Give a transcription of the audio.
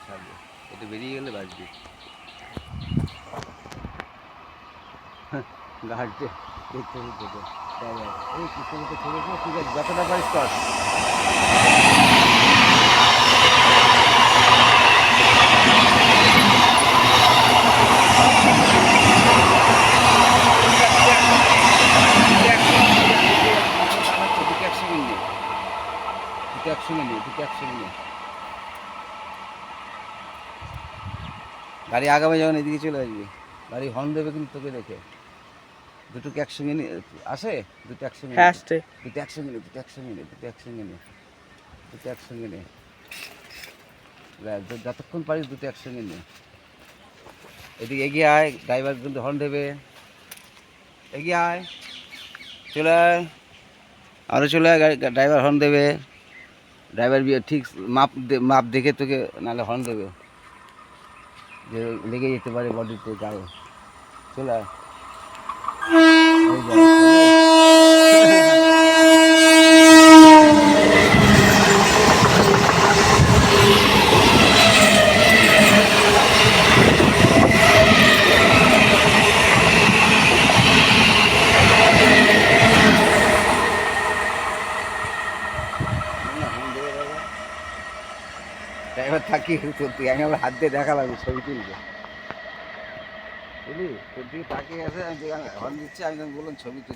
ছাড়বে, এটা বেরিয়ে গেলে বাঁচবি। গাড়িতে দেখতে দেখতে এই কৃষ্ণকে ছেড়েছে, ঠিক আছে যতটা পারিস কর। গাড়ি আগামী যখন এদিকে চলে আসবে, গাড়ি হর্ন দেবে কিন্তু তোকে দেখে। দুটোকে একসঙ্গে নিয়ে আসে, দুটো একসঙ্গে হ্যাঁ আসছে। দুটো একসঙ্গে নে, দুটো একসঙ্গে নে, দুটো একসঙ্গে নে, দুটো একসঙ্গে নে। যতক্ষণ পারিস দুটো একসঙ্গে নে। এদিকে এগিয়ে আয়, ড্রাইভার কিন্তু হর্ন দেবে। এগিয়ে আয়, চলে আয়, আরও চলে আয়, গাড়ি ড্রাইভার হর্ন দেবে। ড্রাইভার ঠিক মাপ দেখে তোকে নাহলে হর্ন দেবে, যে লেগে যেতে পারে বডিতে গায়ে। চলে আয়। ড্রাইভার তাকিয়ে সত্যি, আমি আবার হাত দিয়ে দেখালাম ছবি তুলবে, বুঝলি? তোর দিকে তাকিয়ে আছে, আমি হর্ন দিচ্ছি, আমি বললাম ছবি তুলছি।